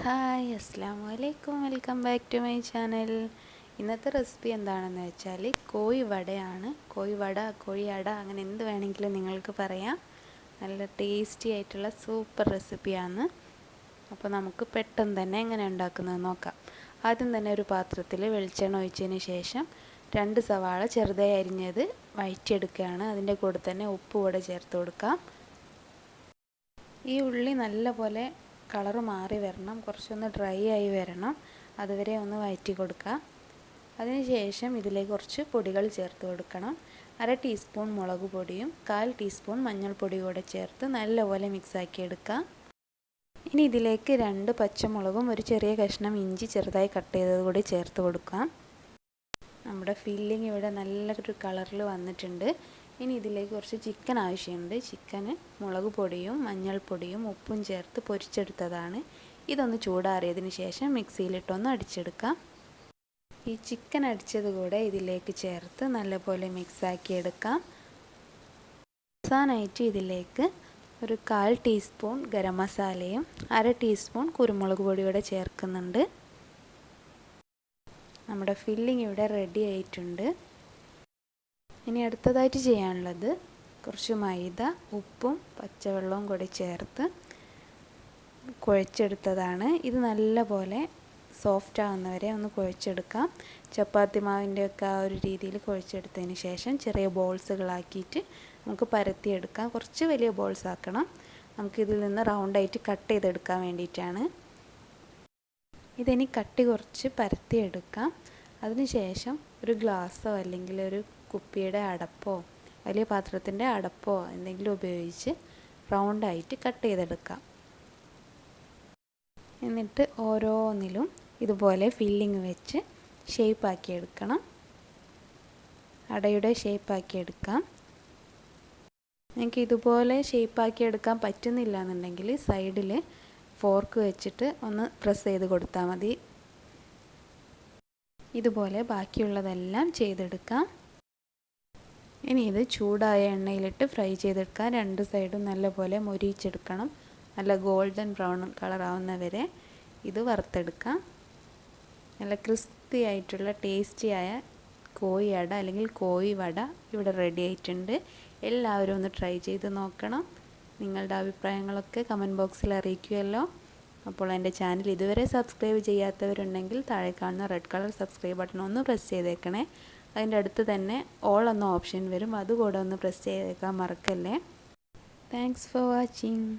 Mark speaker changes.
Speaker 1: Hi അസ്സലാമു അലൈക്കും, welcome back to my channel. ഇന്നത്തെ റെസിപ്പി എന്താണെന്ന് വെച്ചാൽ കോഴി വടയാണ്. കോഴി വട, കോഴിയട, അങ്ങനെ എന്ത് വേണമെങ്കിലും നിങ്ങൾക്ക് പറയാം. നല്ല ടേസ്റ്റി ആയിട്ടുള്ള സൂപ്പർ റെസിപ്പിയാണ്. അപ്പോൾ നമുക്ക് പെട്ടെന്ന് തന്നെ എങ്ങനെ ഉണ്ടാക്കുന്നത് നോക്കാം. ആദ്യം തന്നെ ഒരു പാത്രത്തിൽ വെളിച്ചെണ്ണ ഒഴിച്ചതിന് ശേഷം 2 സവാള ചെറുതായി അരിഞ്ഞത് വഴറ്റിയെടുക്കുകയാണ്. അതിൻ്റെ കൂടെ തന്നെ ഉപ്പ് കൂടെ ചേർത്ത് കൊടുക്കാം. ഈ ഉള്ളി നല്ലപോലെ കളറ് മാറി വരണം, കുറച്ചൊന്ന് ഡ്രൈ ആയി വരണം. അതുവരെ ഒന്ന് വഴറ്റി കൊടുക്കുക. അതിനുശേഷം ഇതിലേക്ക് കുറച്ച് പൊടികൾ ചേർത്ത് കൊടുക്കണം. 1/2 ടീസ്പൂൺ മുളക് പൊടിയും 1/4 ടീസ്പൂൺ മഞ്ഞൾപ്പൊടിയും കൂടെ ചേർത്ത് നല്ലപോലെ മിക്സാക്കി എടുക്കുക. ഇനി ഇതിലേക്ക് 2 പച്ചമുളകും ഒരു ചെറിയ കഷ്ണം ഇഞ്ചി ചെറുതായി കട്ട് ചെയ്തത് കൂടി ചേർത്ത് കൊടുക്കാം. നമ്മുടെ ഫില്ലിങ് ഇവിടെ നല്ലൊരു കളറിൽ വന്നിട്ടുണ്ട്. ഇനി ഇതിലേക്ക് കുറച്ച് ചിക്കൻ ആവശ്യമുണ്ട്. ചിക്കന് മുളക് പൊടിയും മഞ്ഞൾപ്പൊടിയും ഉപ്പും ചേർത്ത് പൊരിച്ചെടുത്തതാണ്. ഇതൊന്ന് ചൂടാറിയതിന് ശേഷം മിക്സിയിലിട്ടൊന്ന് അടിച്ചെടുക്കാം. ഈ ചിക്കൻ അടിച്ചത് കൂടെ ഇതിലേക്ക് ചേർത്ത് നല്ലപോലെ മിക്സാക്കി എടുക്കാം. അവസാനമായിട്ട് ഇതിലേക്ക് ഒരു 1/4 ടീസ്പൂൺ ഗരം മസാലയും 1/2 ടീസ്പൂൺ കുരുമുളക് പൊടിയോടെ ചേർക്കുന്നുണ്ട്. നമ്മുടെ ഫില്ലിങ് ഇവിടെ റെഡി ആയിട്ടുണ്ട്. ഇനി അടുത്തതായിട്ട് ചെയ്യാനുള്ളത് കുറച്ച് മൈദ, ഉപ്പും പച്ചവെള്ളവും കൂടി ചേർത്ത് കുഴച്ചെടുത്തതാണ്. ഇത് നല്ലപോലെ സോഫ്റ്റ് ആകുന്നവരെ ഒന്ന് കുഴച്ചെടുക്കാം. ചപ്പാത്തി മാവിൻ്റെയൊക്കെ ആ ഒരു രീതിയിൽ കുഴച്ചെടുത്തതിന് ശേഷം ചെറിയ ബോൾസുകളാക്കിയിട്ട് നമുക്ക് പരത്തിയെടുക്കാം. കുറച്ച് വലിയ ബോൾസ് ആക്കണം. നമുക്കിതിൽ നിന്ന് റൗണ്ടായിട്ട് കട്ട് ചെയ്തെടുക്കാൻ വേണ്ടിയിട്ടാണ്. ഇതിനി കട്ടി കുറച്ച് പരത്തിയെടുക്കാം. അതിനുശേഷം ഒരു ഗ്ലാസ്സോ അല്ലെങ്കിൽ ഒരു കുപ്പിയുടെ അടപ്പോ വലിയ പാത്രത്തിൻ്റെ അടപ്പോ എന്തെങ്കിലും ഉപയോഗിച്ച് റൗണ്ടായിട്ട് കട്ട് ചെയ്തെടുക്കാം. എന്നിട്ട് ഓരോന്നിലും ഇതുപോലെ ഫില്ലിങ് വെച്ച് ഷേപ്പാക്കി എടുക്കണം. അടയുടെ ഷേപ്പാക്കി എടുക്കാം. നിങ്ങൾക്ക് ഇതുപോലെ ഷേപ്പാക്കി എടുക്കാൻ പറ്റുന്നില്ല എന്നുണ്ടെങ്കിൽ സൈഡിൽ ഫോർക്ക് വെച്ചിട്ട് ഒന്ന് പ്രസ് ചെയ്ത് കൊടുത്താൽ മതി. ഇതുപോലെ ബാക്കിയുള്ളതെല്ലാം ചെയ്തെടുക്കാം. ഇനി ഇത് ചൂടായ എണ്ണയിലിട്ട് ഫ്രൈ ചെയ്തെടുക്കാം. 2 സൈഡും നല്ലപോലെ മൊരിയിച്ചെടുക്കണം. നല്ല ഗോൾഡൻ ബ്രൗൺ കളറാവുന്നവരെ ഇത് വറുത്തെടുക്കാം. നല്ല ക്രിസ്പി ആയിട്ടുള്ള ടേസ്റ്റിയായ കോഴിയട അല്ലെങ്കിൽ കോഴി വട ഇവിടെ റെഡി ആയിട്ടുണ്ട്. എല്ലാവരും ഒന്ന് ട്രൈ ചെയ്ത് നോക്കണം. നിങ്ങളുടെ അഭിപ്രായങ്ങളൊക്കെ കമൻറ്റ് ബോക്സിൽ അറിയിക്കുമല്ലോ. അപ്പോൾ എൻ്റെ ചാനൽ ഇതുവരെ സബ്സ്ക്രൈബ് ചെയ്യാത്തവരുണ്ടെങ്കിൽ താഴെ കാണുന്ന റെഡ് കളർ സബ്സ്ക്രൈബ് ബട്ടൺ ഒന്ന് പ്രസ് ചെയ്തേക്കണേ. അതിൻ്റെ അടുത്ത് തന്നെ ഓൾ എന്ന ഓപ്ഷൻ വരും, അതുകൂടെ ഒന്ന് പ്രസ് ചെയ്തേക്കാൻ മറക്കല്ലേ. Thanks for watching.